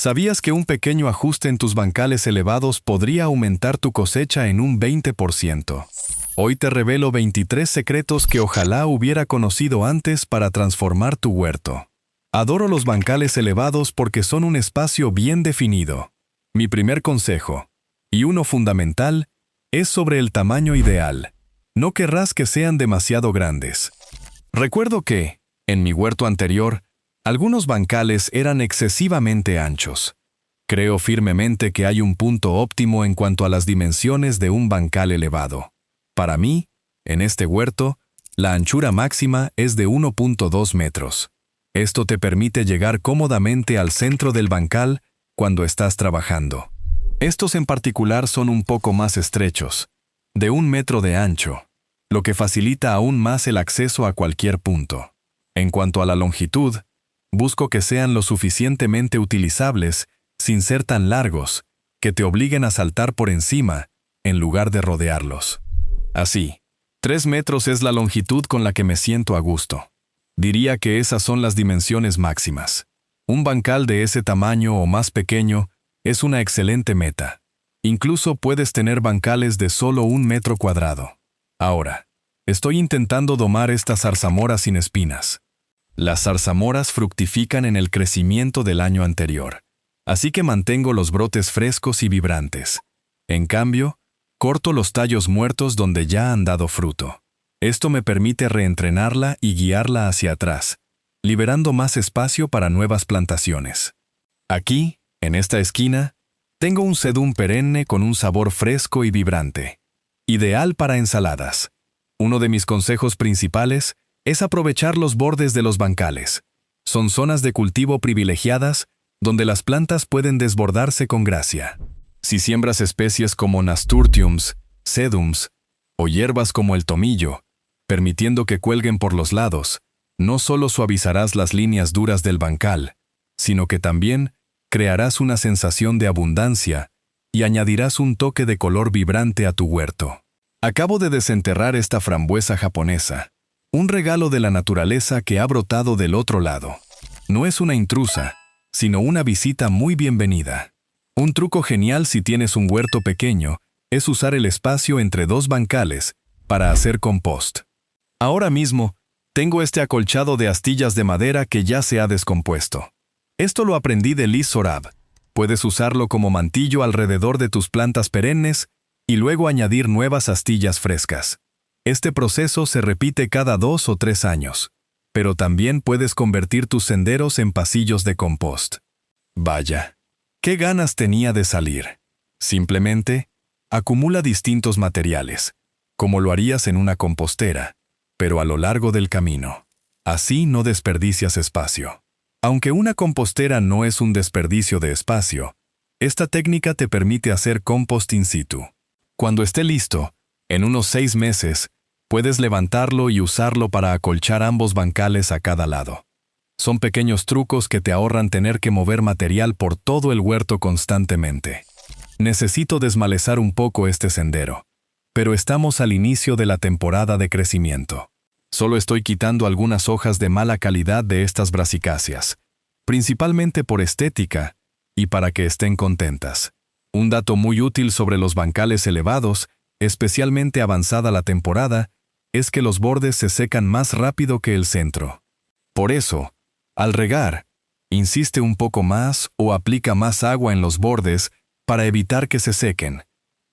¿Sabías que un pequeño ajuste en tus bancales elevados podría aumentar tu cosecha en un 20%? Hoy te revelo 23 secretos que ojalá hubiera conocido antes para transformar tu huerto. Adoro los bancales elevados porque son un espacio bien definido. Mi primer consejo, y uno fundamental, es sobre el tamaño ideal. No querrás que sean demasiado grandes. Recuerdo que, en mi huerto anterior, algunos bancales eran excesivamente anchos. Creo firmemente que hay un punto óptimo en cuanto a las dimensiones de un bancal elevado. Para mí, en este huerto, la anchura máxima es de 1.2 metros. Esto te permite llegar cómodamente al centro del bancal cuando estás trabajando. Estos en particular son un poco más estrechos, de 1 metro de ancho, lo que facilita aún más el acceso a cualquier punto. En cuanto a la longitud, busco que sean lo suficientemente utilizables sin ser tan largos, que te obliguen a saltar por encima, en lugar de rodearlos. Así, 3 metros es la longitud con la que me siento a gusto. Diría que esas son las dimensiones máximas. Un bancal de ese tamaño o más pequeño es una excelente meta. Incluso puedes tener bancales de solo 1 metro cuadrado. Ahora, estoy intentando domar estas zarzamoras sin espinas. Las zarzamoras fructifican en el crecimiento del año anterior, así que mantengo los brotes frescos y vibrantes. En cambio, corto los tallos muertos donde ya han dado fruto. Esto me permite reentrenarla y guiarla hacia atrás, liberando más espacio para nuevas plantaciones. Aquí, en esta esquina, tengo un sedum perenne con un sabor fresco y vibrante, ideal para ensaladas. Uno de mis consejos principales es aprovechar los bordes de los bancales. Son zonas de cultivo privilegiadas donde las plantas pueden desbordarse con gracia. Si siembras especies como nasturtiums, sedums o hierbas como el tomillo, permitiendo que cuelguen por los lados, no solo suavizarás las líneas duras del bancal, sino que también crearás una sensación de abundancia y añadirás un toque de color vibrante a tu huerto. Acabo de desenterrar esta frambuesa japonesa, un regalo de la naturaleza que ha brotado del otro lado. No es una intrusa, sino una visita muy bienvenida. Un truco genial si tienes un huerto pequeño es usar el espacio entre 2 bancales para hacer compost. Ahora mismo, tengo este acolchado de astillas de madera que ya se ha descompuesto. Esto lo aprendí de Liz Sorab. Puedes usarlo como mantillo alrededor de tus plantas perennes y luego añadir nuevas astillas frescas. Este proceso se repite cada 2 o 3 años, pero también puedes convertir tus senderos en pasillos de compost. Vaya, qué ganas tenía de salir. Simplemente, acumula distintos materiales, como lo harías en una compostera, pero a lo largo del camino. Así no desperdicias espacio. Aunque una compostera no es un desperdicio de espacio, esta técnica te permite hacer compost in situ. Cuando esté listo, en unos 6 meses, puedes levantarlo y usarlo para acolchar ambos bancales a cada lado. Son pequeños trucos que te ahorran tener que mover material por todo el huerto constantemente. Necesito desmalezar un poco este sendero, pero estamos al inicio de la temporada de crecimiento. Solo estoy quitando algunas hojas de mala calidad de estas brasicáceas, principalmente por estética y para que estén contentas. Un dato muy útil sobre los bancales elevados, especialmente avanzada la temporada, es que los bordes se secan más rápido que el centro. Por eso, al regar, insiste un poco más o aplica más agua en los bordes para evitar que se sequen.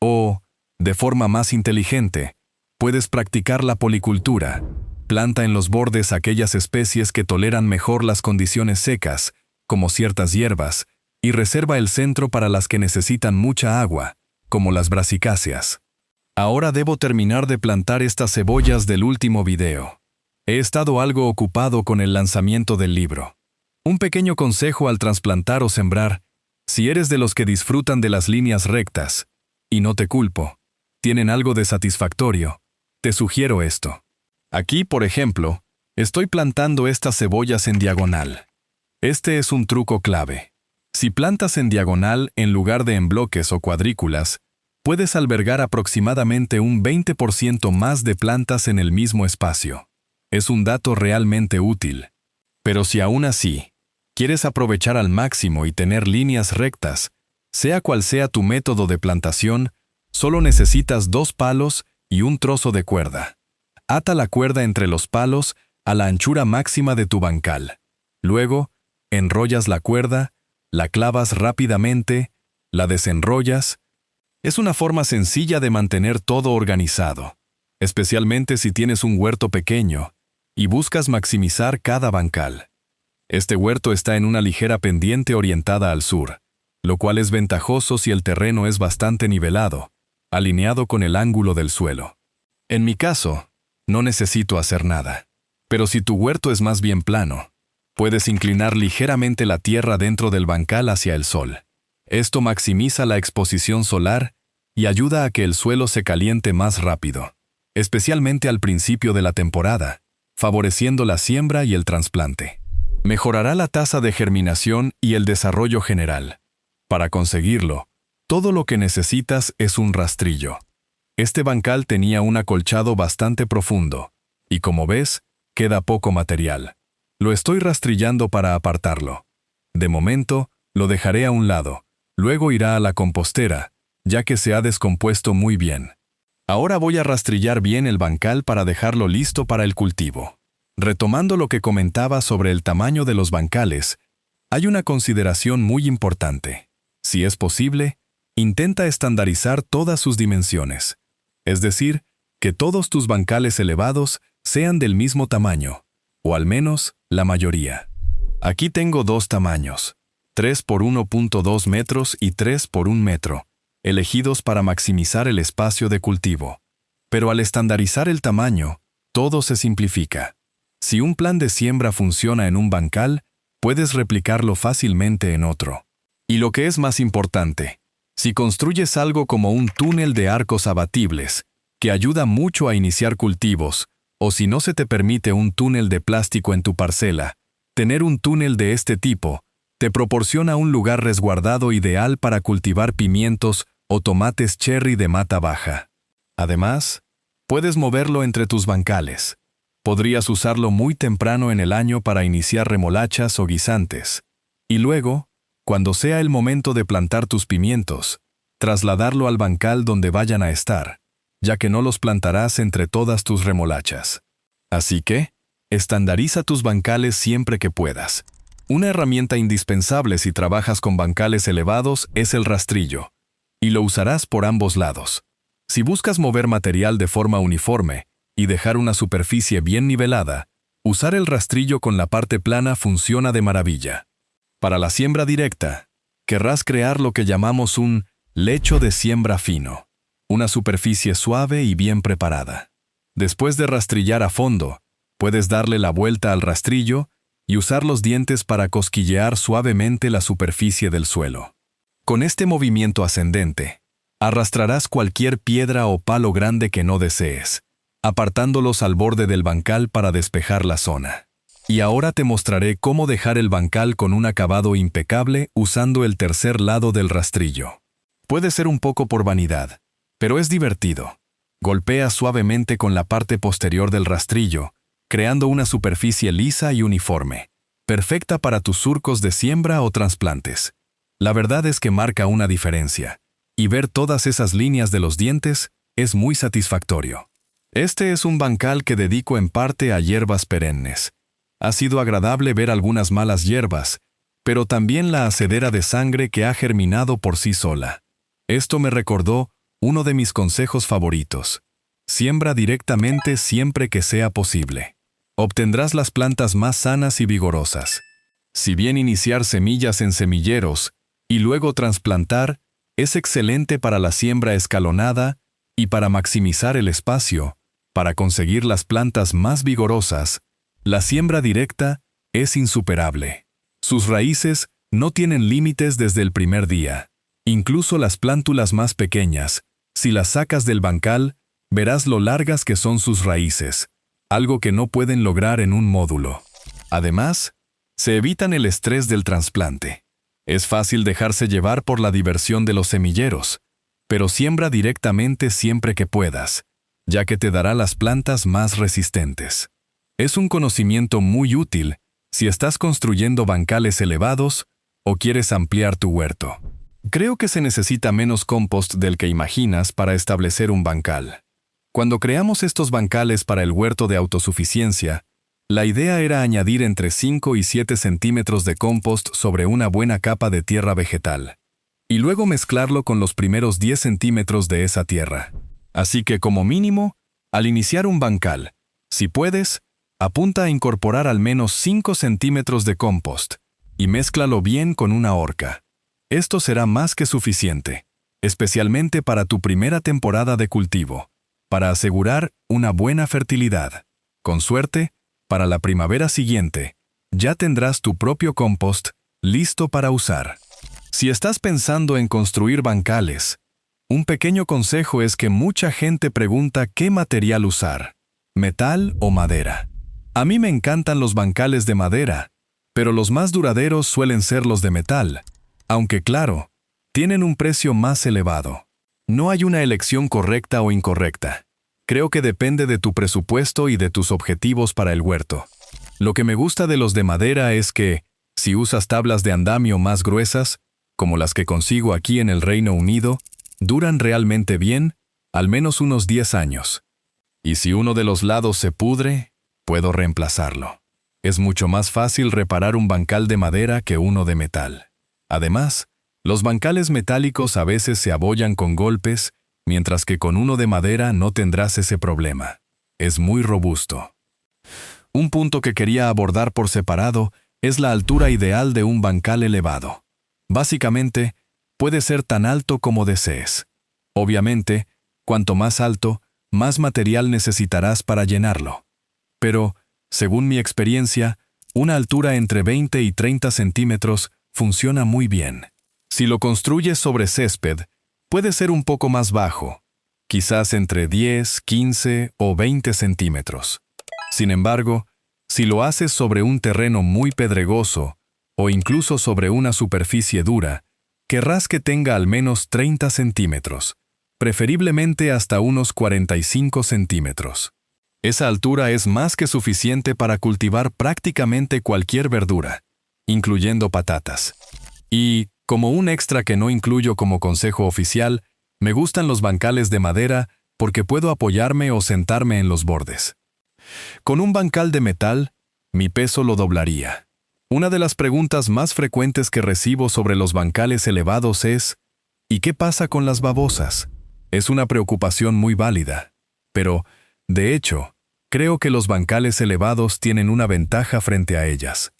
O, de forma más inteligente, puedes practicar la policultura. Planta en los bordes aquellas especies que toleran mejor las condiciones secas, como ciertas hierbas, y reserva el centro para las que necesitan mucha agua, como las brasicáceas. Ahora debo terminar de plantar estas cebollas del último video. He estado algo ocupado con el lanzamiento del libro. Un pequeño consejo al trasplantar o sembrar: si eres de los que disfrutan de las líneas rectas, y no te culpo, tienen algo de satisfactorio, te sugiero esto. Aquí, por ejemplo, estoy plantando estas cebollas en diagonal. Este es un truco clave. Si plantas en diagonal en lugar de en bloques o cuadrículas, puedes albergar aproximadamente un 20% más de plantas en el mismo espacio. Es un dato realmente útil. Pero si aún así ¿Quieres aprovechar al máximo y tener líneas rectas? Sea cual sea tu método de plantación, solo necesitas 2 palos y un trozo de cuerda. Ata la cuerda entre los palos a la anchura máxima de tu bancal. Luego, enrollas la cuerda, la clavas rápidamente, la desenrollas. Es una forma sencilla de mantener todo organizado, especialmente si tienes un huerto pequeño y buscas maximizar cada bancal. Este huerto está en una ligera pendiente orientada al sur, lo cual es ventajoso si el terreno es bastante nivelado, alineado con el ángulo del suelo. En mi caso, no necesito hacer nada, pero si tu huerto es más bien plano, puedes inclinar ligeramente la tierra dentro del bancal hacia el sol. Esto maximiza la exposición solar y ayuda a que el suelo se caliente más rápido, especialmente al principio de la temporada, favoreciendo la siembra y el trasplante. Mejorará la tasa de germinación y el desarrollo general. Para conseguirlo, todo lo que necesitas es un rastrillo. Este bancal tenía un acolchado bastante profundo, y como ves, queda poco material. Lo estoy rastrillando para apartarlo. De momento, lo dejaré a un lado, luego irá a la compostera, ya que se ha descompuesto muy bien. Ahora voy a rastrillar bien el bancal para dejarlo listo para el cultivo. Retomando lo que comentaba sobre el tamaño de los bancales, hay una consideración muy importante. Si es posible, intenta estandarizar todas sus dimensiones. Es decir, que todos tus bancales elevados sean del mismo tamaño, o al menos la mayoría. Aquí tengo 2 tamaños, 3 por 1.2 metros y 3 por 1 metro, elegidos para maximizar el espacio de cultivo. Pero al estandarizar el tamaño, todo se simplifica. Si un plan de siembra funciona en un bancal, puedes replicarlo fácilmente en otro. Y lo que es más importante, si construyes algo como un túnel de arcos abatibles, que ayuda mucho a iniciar cultivos, o si no se te permite un túnel de plástico en tu parcela, tener un túnel de este tipo te proporciona un lugar resguardado ideal para cultivar pimientos o tomates cherry de mata baja. Además, puedes moverlo entre tus bancales. Podrías usarlo muy temprano en el año para iniciar remolachas o guisantes. Y luego, cuando sea el momento de plantar tus pimientos, trasladarlo al bancal donde vayan a estar, ya que no los plantarás entre todas tus remolachas. Así que, estandariza tus bancales siempre que puedas. Una herramienta indispensable si trabajas con bancales elevados es el rastrillo, y lo usarás por ambos lados. Si buscas mover material de forma uniforme y dejar una superficie bien nivelada, usar el rastrillo con la parte plana funciona de maravilla. Para la siembra directa, querrás crear lo que llamamos un lecho de siembra fino, una superficie suave y bien preparada. Después de rastrillar a fondo, puedes darle la vuelta al rastrillo y usar los dientes para cosquillear suavemente la superficie del suelo. Con este movimiento ascendente, arrastrarás cualquier piedra o palo grande que no desees, apartándolos al borde del bancal para despejar la zona. Y ahora te mostraré cómo dejar el bancal con un acabado impecable usando el tercer lado del rastrillo. Puede ser un poco por vanidad, pero es divertido. Golpea suavemente con la parte posterior del rastrillo, creando una superficie lisa y uniforme, perfecta para tus surcos de siembra o trasplantes. La verdad es que marca una diferencia, y ver todas esas líneas de los dientes es muy satisfactorio. Este es un bancal que dedico en parte a hierbas perennes. Ha sido agradable ver algunas malas hierbas, pero también la hacedera de sangre que ha germinado por sí sola. Esto me recordó uno de mis consejos favoritos. Siembra directamente siempre que sea posible. Obtendrás las plantas más sanas y vigorosas. Si bien iniciar semillas en semilleros y luego trasplantar es excelente para la siembra escalonada y para maximizar el espacio, para conseguir las plantas más vigorosas, la siembra directa es insuperable. Sus raíces no tienen límites desde el primer día. Incluso las plántulas más pequeñas, si las sacas del bancal, verás lo largas que son sus raíces, algo que no pueden lograr en un módulo. Además, se evitan el estrés del trasplante. Es fácil dejarse llevar por la diversión de los semilleros, pero siembra directamente siempre que puedas, ya que te dará las plantas más resistentes. Es un conocimiento muy útil si estás construyendo bancales elevados o quieres ampliar tu huerto. Creo que se necesita menos compost del que imaginas para establecer un bancal. Cuando creamos estos bancales para el huerto de autosuficiencia, la idea era añadir entre 5 y 7 centímetros de compost sobre una buena capa de tierra vegetal, y luego mezclarlo con los primeros 10 centímetros de esa tierra. Así que como mínimo, al iniciar un bancal, si puedes, apunta a incorporar al menos 5 centímetros de compost y mézclalo bien con una horca. Esto será más que suficiente, especialmente para tu primera temporada de cultivo, para asegurar una buena fertilidad. Con suerte, para la primavera siguiente, ya tendrás tu propio compost listo para usar. Si estás pensando en construir bancales, un pequeño consejo es que mucha gente pregunta qué material usar, metal o madera. A mí me encantan los bancales de madera, pero los más duraderos suelen ser los de metal, aunque claro, tienen un precio más elevado. No hay una elección correcta o incorrecta. Creo que depende de tu presupuesto y de tus objetivos para el huerto. Lo que me gusta de los de madera es que, si usas tablas de andamio más gruesas, como las que consigo aquí en el Reino Unido, duran realmente bien, al menos unos 10 años. Y si uno de los lados se pudre, puedo reemplazarlo. Es mucho más fácil reparar un bancal de madera que uno de metal. Además, los bancales metálicos a veces se abollan con golpes, mientras que con uno de madera no tendrás ese problema. Es muy robusto. Un punto que quería abordar por separado es la altura ideal de un bancal elevado. Básicamente, puede ser tan alto como desees. Obviamente, cuanto más alto, más material necesitarás para llenarlo. Pero, según mi experiencia, una altura entre 20 y 30 centímetros funciona muy bien. Si lo construyes sobre césped, puede ser un poco más bajo, quizás entre 10, 15 o 20 centímetros. Sin embargo, si lo haces sobre un terreno muy pedregoso o incluso sobre una superficie dura, querrás que tenga al menos 30 centímetros, preferiblemente hasta unos 45 centímetros. Esa altura es más que suficiente para cultivar prácticamente cualquier verdura, incluyendo patatas. Y, como un extra que no incluyo como consejo oficial, me gustan los bancales de madera porque puedo apoyarme o sentarme en los bordes. Con un bancal de metal, mi peso lo doblaría. Una de las preguntas más frecuentes que recibo sobre los bancales elevados es, ¿y qué pasa con las babosas? Es una preocupación muy válida. Pero, de hecho, creo que los bancales elevados tienen una ventaja frente a ellas.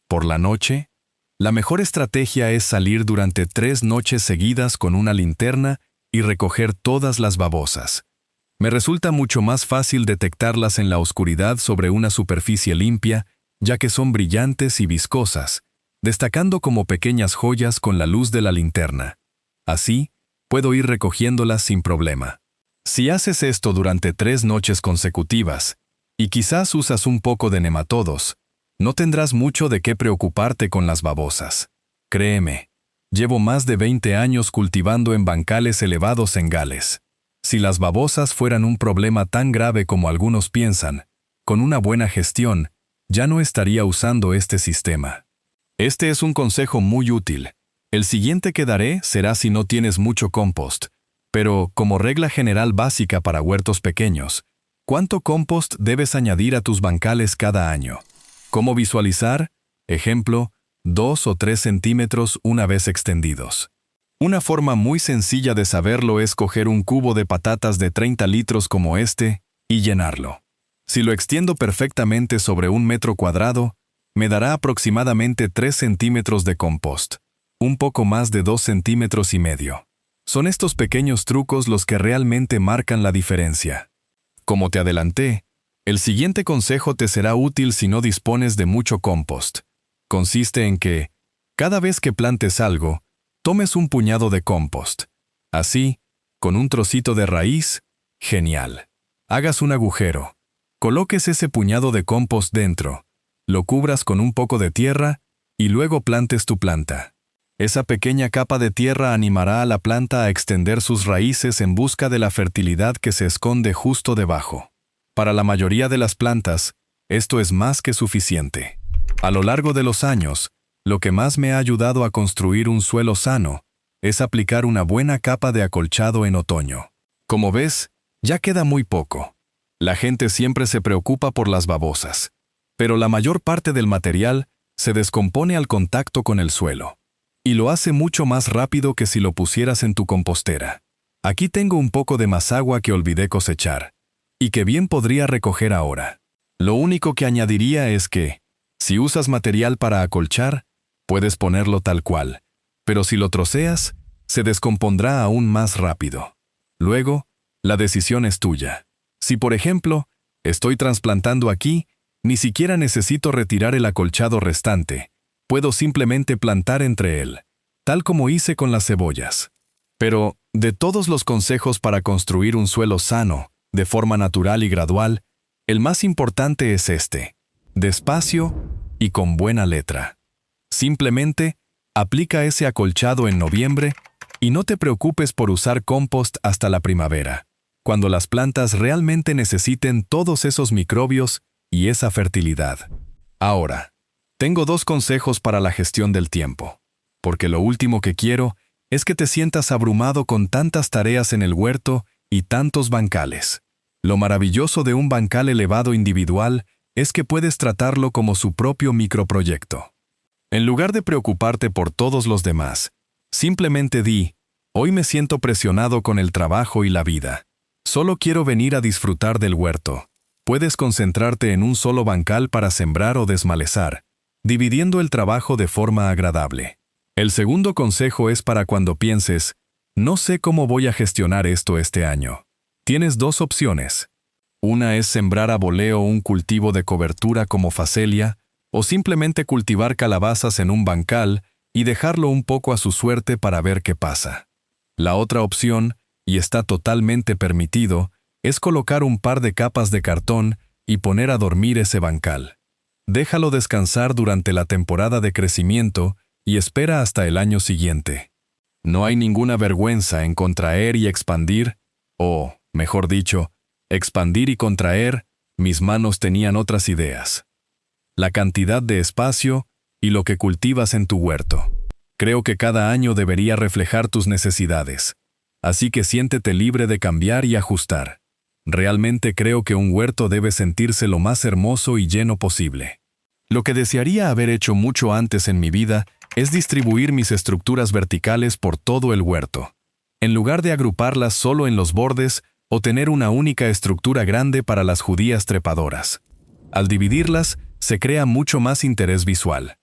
Por la noche, la mejor estrategia es salir durante 3 noches seguidas con una linterna y recoger todas las babosas. Me resulta mucho más fácil detectarlas en la oscuridad sobre una superficie limpia, ya que son brillantes y viscosas, destacando como pequeñas joyas con la luz de la linterna. Así, puedo ir recogiéndolas sin problema. Si haces esto durante 3 noches consecutivas, y quizás usas un poco de nematodos, no tendrás mucho de qué preocuparte con las babosas. Créeme, llevo más de 20 años cultivando en bancales elevados en Gales. Si las babosas fueran un problema tan grave como algunos piensan, con una buena gestión, ya no estaría usando este sistema. Este es un consejo muy útil. El siguiente que daré será si no tienes mucho compost, pero como regla general básica para huertos pequeños, ¿cuánto compost debes añadir a tus bancales cada año? ¿Cómo visualizar? Ejemplo, 2 o 3 centímetros una vez extendidos. Una forma muy sencilla de saberlo es coger un cubo de patatas de 30 litros como este y llenarlo. Si lo extiendo perfectamente sobre 1 metro cuadrado, me dará aproximadamente 3 centímetros de compost, un poco más de 2 centímetros y medio. Son estos pequeños trucos los que realmente marcan la diferencia. Como te adelanté, el siguiente consejo te será útil si no dispones de mucho compost. Consiste en que, cada vez que plantes algo, tomes un puñado de compost. Así, con un trocito de raíz, genial. Hagas un agujero, coloques ese puñado de compost dentro, lo cubras con un poco de tierra y luego plantes tu planta. Esa pequeña capa de tierra animará a la planta a extender sus raíces en busca de la fertilidad que se esconde justo debajo. Para la mayoría de las plantas, esto es más que suficiente. A lo largo de los años, lo que más me ha ayudado a construir un suelo sano es aplicar una buena capa de acolchado en otoño. Como ves, ya queda muy poco. La gente siempre se preocupa por las babosas, pero la mayor parte del material se descompone al contacto con el suelo, y lo hace mucho más rápido que si lo pusieras en tu compostera. Aquí tengo un poco de mazagua que olvidé cosechar, y que bien podría recoger ahora. Lo único que añadiría es que, si usas material para acolchar, puedes ponerlo tal cual, pero si lo troceas, se descompondrá aún más rápido. Luego, la decisión es tuya. Si, por ejemplo, estoy trasplantando aquí, ni siquiera necesito retirar el acolchado restante, puedo simplemente plantar entre él, tal como hice con las cebollas. Pero, de todos los consejos para construir un suelo sano, de forma natural y gradual, el más importante es este: despacio y con buena letra. Simplemente, aplica ese acolchado en noviembre y no te preocupes por usar compost hasta la primavera, cuando las plantas realmente necesiten todos esos microbios y esa fertilidad. Ahora, tengo 2 consejos para la gestión del tiempo, porque lo último que quiero es que te sientas abrumado con tantas tareas en el huerto y tantos bancales. Lo maravilloso de un bancal elevado individual es que puedes tratarlo como su propio microproyecto. En lugar de preocuparte por todos los demás, simplemente di: hoy me siento presionado con el trabajo y la vida. Solo quiero venir a disfrutar del huerto. Puedes concentrarte en un solo bancal para sembrar o desmalezar, dividiendo el trabajo de forma agradable. El segundo consejo es para cuando pienses: no sé cómo voy a gestionar esto este año. Tienes 2 opciones. Una es sembrar a voleo un cultivo de cobertura como facelia, o simplemente cultivar calabazas en un bancal y dejarlo un poco a su suerte para ver qué pasa. La otra opción, y está totalmente permitido, es colocar un par de capas de cartón y poner a dormir ese bancal. Déjalo descansar durante la temporada de crecimiento y espera hasta el año siguiente. No hay ninguna vergüenza en contraer y expandir, o, mejor dicho, expandir y contraer. Mis manos tenían otras ideas. La cantidad de espacio y lo que cultivas en tu huerto. Creo que cada año debería reflejar tus necesidades, así que siéntete libre de cambiar y ajustar. Realmente creo que un huerto debe sentirse lo más hermoso y lleno posible. Lo que desearía haber hecho mucho antes en mi vida es distribuir mis estructuras verticales por todo el huerto, en lugar de agruparlas solo en los bordes o tener una única estructura grande para las judías trepadoras. Al dividirlas, se crea mucho más interés visual.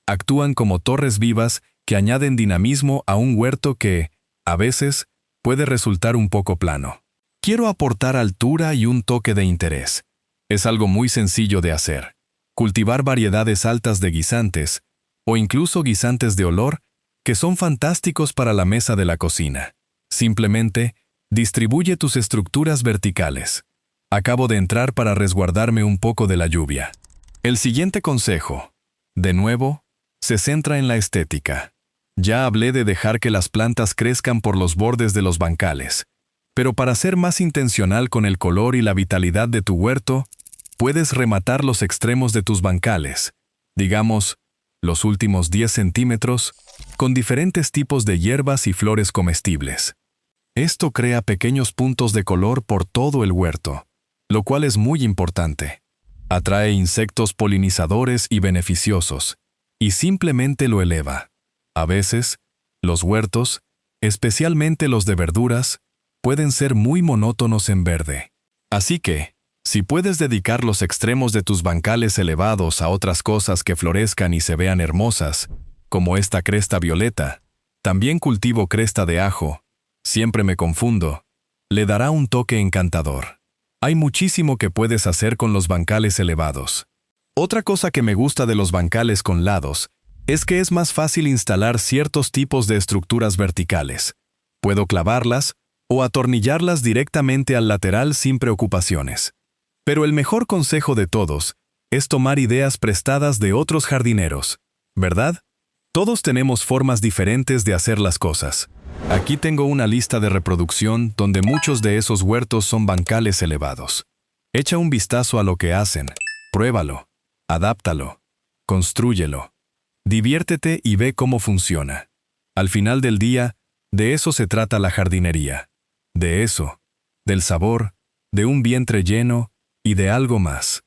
Actúan como torres vivas que añaden dinamismo a un huerto que, a veces, puede resultar un poco plano. Quiero aportar altura y un toque de interés. Es algo muy sencillo de hacer. Cultivar variedades altas de guisantes, o incluso guisantes de olor, que son fantásticos para la mesa de la cocina. Simplemente, distribuye tus estructuras verticales. Acabo de entrar para resguardarme un poco de la lluvia. El siguiente consejo, de nuevo, se centra en la estética. Ya hablé de dejar que las plantas crezcan por los bordes de los bancales, pero para ser más intencional con el color y la vitalidad de tu huerto, puedes rematar los extremos de tus bancales, digamos, los últimos 10 centímetros, con diferentes tipos de hierbas y flores comestibles. Esto crea pequeños puntos de color por todo el huerto, lo cual es muy importante. Atrae insectos polinizadores y beneficiosos, y simplemente lo eleva. A veces, los huertos, especialmente los de verduras, pueden ser muy monótonos en verde. Así que, si puedes dedicar los extremos de tus bancales elevados a otras cosas que florezcan y se vean hermosas, como esta cresta violeta, también cultivo cresta de ajo, siempre me confundo, le dará un toque encantador. Hay muchísimo que puedes hacer con los bancales elevados. Otra cosa que me gusta de los bancales con lados es que es más fácil instalar ciertos tipos de estructuras verticales. Puedo clavarlas o atornillarlas directamente al lateral sin preocupaciones. Pero el mejor consejo de todos es tomar ideas prestadas de otros jardineros, ¿verdad? Todos tenemos formas diferentes de hacer las cosas. Aquí tengo una lista de reproducción donde muchos de esos huertos son bancales elevados. Echa un vistazo a lo que hacen, pruébalo, adáptalo. Constrúyelo. Diviértete y ve cómo funciona. Al final del día, de eso se trata la jardinería. De eso, del sabor, de un vientre lleno y de algo más.